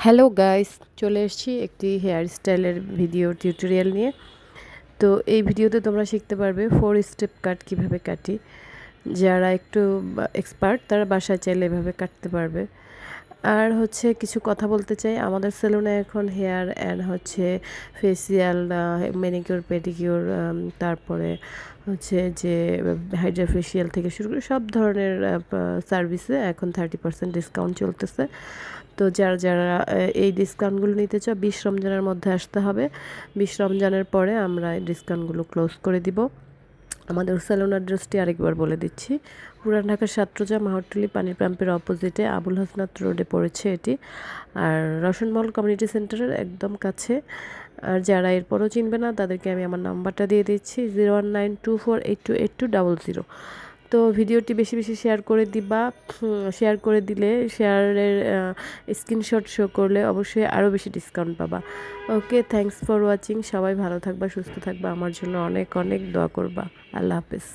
Hello guys, চলে এসেছি একটি হেয়ার স্টাইলের ভিডিও টিউটোরিয়াল নিয়ে। তো এই ভিডিওতে তোমরা শিখতে পারবে 4 স্টেপ কাট কিভাবে কাটি। যারা একটু এক্সপার্ট তারা বাসায় চাইলে এভাবে কাটতে পারবে। আর হচ্ছে কিছু কথা বলতে চাই, আমাদের সেলুনে এখন হেয়ার অ্যান্ড হচ্ছে ফেসিয়াল, ম্যানিকিউর পেডিকিউর, তারপরে হচ্ছে যে হাইড্রা ফেসিয়াল থেকে শুরু করে সব ধরনের সার্ভিসে এখন 30% ডিসকাউন্ট চলতেছে। তো যারা এই ডিসকাউন্টগুলো নিতে চাও 20 রমজানের মধ্যে আসতে হবে। 20 রমজানের পরে আমরা এই ডিসকাউন্টগুলো ক্লোজ করে দিব। আমাদের সেলুন অ্যাড্রেসটি আরেকবার বলে দিচ্ছি। পুরান ঢাকার সাতরোজা মাহট্টলি পানির পাম্পের অপোজিটে আবুল হাসনাত রোডে পড়েছে এটি। আর রশন মল কমিউনিটি সেন্টারের একদম কাছে। আর যারা এরপরও চিনবে না তাদেরকে আমি আমার নাম্বারটা দিয়ে দিচ্ছি 0192482820। তো ভিডিওটি বেশি বেশি শেয়ার করে দিবা। শেয়ার করে দিলে শেয়ারের স্ক্রিনশট শো করলে অবশ্যই আরও বেশি ডিসকাউন্ট পাবা। ওকে, থ্যাঙ্কস ফর ওয়াচিং। সবাই ভালো থাকবা, সুস্থ থাকবা, আমার জন্য অনেক অনেক দোয়া করবা। আল্লাহ হাফেজ।